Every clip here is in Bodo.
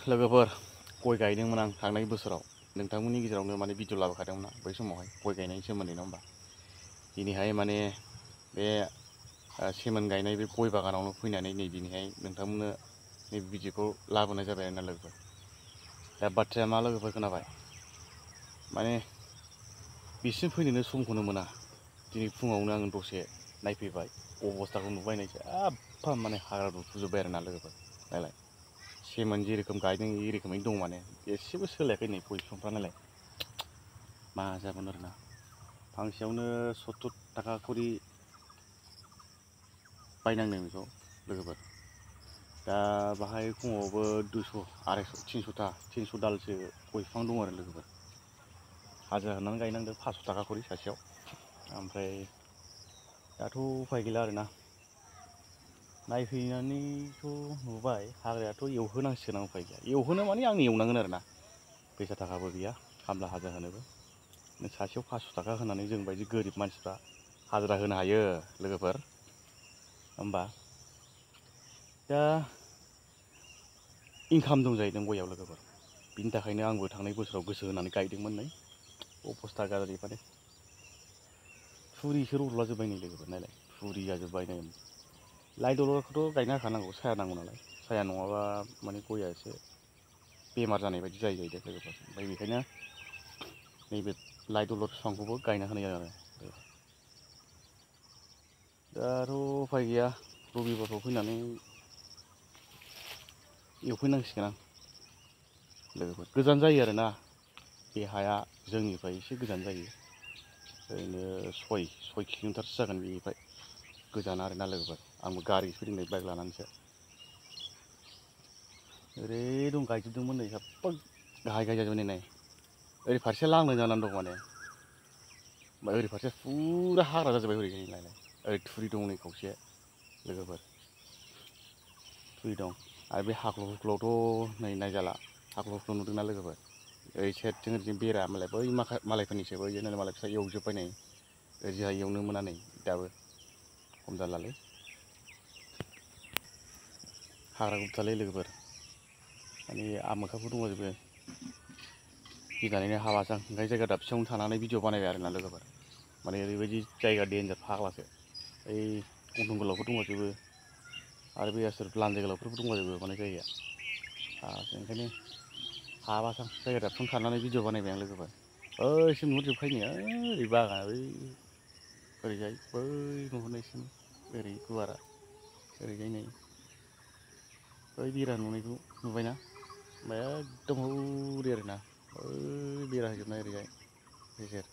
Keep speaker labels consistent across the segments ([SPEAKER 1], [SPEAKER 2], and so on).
[SPEAKER 1] लोगोफोर गय गायदोंमोन आं थांनाय बोसोराव नोंथांमोननि गेजेरावनो माने भिडिअ लाबोखादोंमोन बै समावहाय गय गायनायनि सोमोन्दै नङा होमबा दिनैहाय माने बे सेमोन गायनाय बे गय बागानावनो फैनानै नै दिनैहाय नोंथांमोननो नैबे भिडिअखौ लाबोनाय जाबाय आरोना लोगोफोर। दा बाथ्राया मा लोगोफोर खोनाबाय माने बिसिम फैनोनो समखौनो मोना। दिनै फुङावनो आं दसे नायफैबाय अबस्थाखौ नुबाय नायसै आफा माने हाग्रा दुफुजोब्बाय आरोना लोगोफोर। नायलाय सेमोन जेरोखोम गायदों ए रोखोमैनो दं माने एसेबो सोलायाखै नै गय बिफांफ्रा नायलाय मा जागोन आरोना फांसेयावनो 70 थाखा खरि बायनांदों बेखौ लोगोफोर। दा बाहाय खमावबो 200 250 300 दालसो गय बिफां दं आरो लोगोफोर। हाजिरा होनानै गायनांदों 500 थाखा खरि सासेयाव। ओमफ्राय दाथ' उफाय गैला आरोना नायफैनानैथ' नुबाय हाग्रायाथ' एवहोनांसिगोन आं उफाय गैया। एवहोनो माने आं एवनांगोन आरोना फैसा थाखाबो गैया खामला हाजिरा होनोबो। सासेयाव 500 थाखा होनानै जों बायदि गोरिब मानसिफ्रा हाजिरा होनो हायो लोगोफोर होमबा दा इनकाम दं जाहैदों गयाव लोगोफोर। बिनि थाखायनो आंबो थांनाय बोसोराव गोसो होनानै गायदोंमोन नै अबस्था गाज्रि माने थुरिसो रज'लाजोब्बाय नै लोगोफोर नायलाय थुरि जाजोब्बाय नै। लाइ दलरखौथ' गायनो होखानांगौ साया नांगौ नालाय साया नङाबा माने गया एसे बेमार जानाय बायदि जायो जाहैदों लोगोफोर। ओमफ्राय बेखायनो नैबे लाइ दलर बिफांखौबो गायना होनाय जादों आरो। दाथ' उफाय गैया रबिबारफ्राव फैनानै एवफैनांसिगोन आं लोगोफोर। गोजान जायो आरोना बे हाया जोंनिफ्राय एसे गोजान जायो ओरैनो 6 किल'मिटारसो जागोन बेनिफ्राय गोजान आरोना लोगोफोर। आंबो गारिसो फैदों नै बाइक लानानैसो। ओरै दं गायजोबदोंमोन नै साफ्फा गाहाय गाहाय जाजोब्बाय नै ओरै फारसेया लांदां जानानै दं माने ओमफ्राय ओरै फारसेया फुरा हाग्रा जाजोब्बाय ओरैजाय नायलाय ओरै थुरि दं नै खावसे लोगोफोर थुरि दं आरो बे हाख्ल' हुख्लआवथ' नै नायजाला हाख्ल' हुख्ल' नुदोंना लोगोफोर। ओरै साइडजों ओरैजों बेरा मालाय बै मालायफोरनिसो बैयो मालायफ्रा एवजोब्बाय नै ओरैजाय एवनो मोना नै दाबो खम जालालै हाग्रा गुदुथारलै लोगोफोर। माने आमोखाफोर दंलाजोबो गिनानैनो हालासो आं ओंखायनो जायगा दाबसेयावनो थानानै भिडिअ बानायबाय आरोना लोगोफोर। माने ओरैबायदि जायगा देन्जार फाग्लासो ओइ गन्थं गोलावफोर दंलाजोबो आरो बे आसोर लान्जाय गोलावफोरबो दंलाजोबो माने जायगाया ओंखायनो हालासो आं जायगा दाबसेयावनो थानानै भिडिअ बानायबाय आं लोगोफोर। ओइसिम नुहुरजोबखायो नै ओरै बागाना ओरैजाय बै नुहुरनायसिम ओरै गुवारा ओरैजाय नै बै बेरा नुनायखौ नुबायना ओमफ्राय एकदम हौरै आरोना बै बेरा होजोबनाय ओरैजाय गेजेर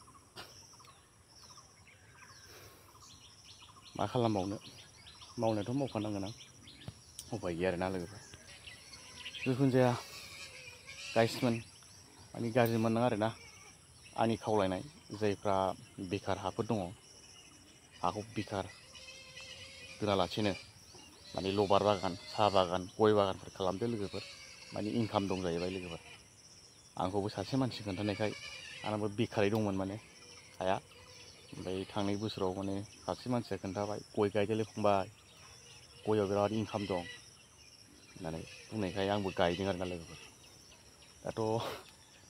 [SPEAKER 1] मा खालामबावनो मावनायाथ' मावखानांगोन आं उफाय गैया आरोना लोगोफोर। जिखुनु जाया गाइसमोन माने गाज्रि मोननाङा आरोना आंनि खावलायनाय जायफ्रा बेखार हाफोर दङ हाखौ बेखार दोनालासेनो माने लबार बागान साहा बागान गय बागानफोर खालामदो लोगोफोर। माने इनकाम दं जाहैबाय लोगोफोर। आंखौबो सासे मानसि खोन्थानायखाय आंनाबो बेखारै दंमोन माने हाया ओमफ्राय थांनाय बोसोराव माने सासे मानसिया खोन्थाबाय गय गायदोलै फंबाय गयाव बिराद इनकाम दं होननानै बुंनायखाय आंबो गायदों आरोना लोगोफोर। दाथ'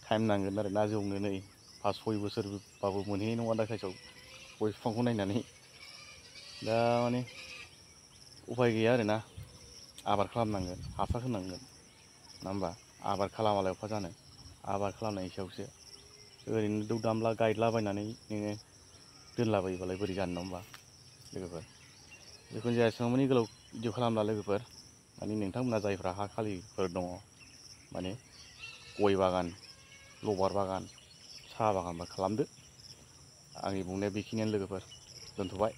[SPEAKER 1] टाइम नांगोन आरोना जौनो नै 5-6 बोसोरबाबो मोनहैनाय नङा दा साइसआव गय बिफांखौ नायनानै दा माने उफाय गैया आरोना आबाद खालामनांगोन हासार होनांगोन नङा होमबा। आबाद खालामालाय अबहा जानो आबाद खालामनायनि सायावसो ओरैनो दौ दामला गायलाबायनानै नोङो दोनलाबायोबालाय बोरै जानो नङा होमबा लोगोफोर। जिखुनु जाया एसेबां मानि गोलाव भिडिअ खालामला लोगोफोर। माने नोंथांमोना जायफ्रा हा खालिफोर दङ माने गय बागान लबार बागान साहा बागानफोर खालामदो। आंनि बुंनाया बेखिनियानो लोगोफोर दोनथ'बाय।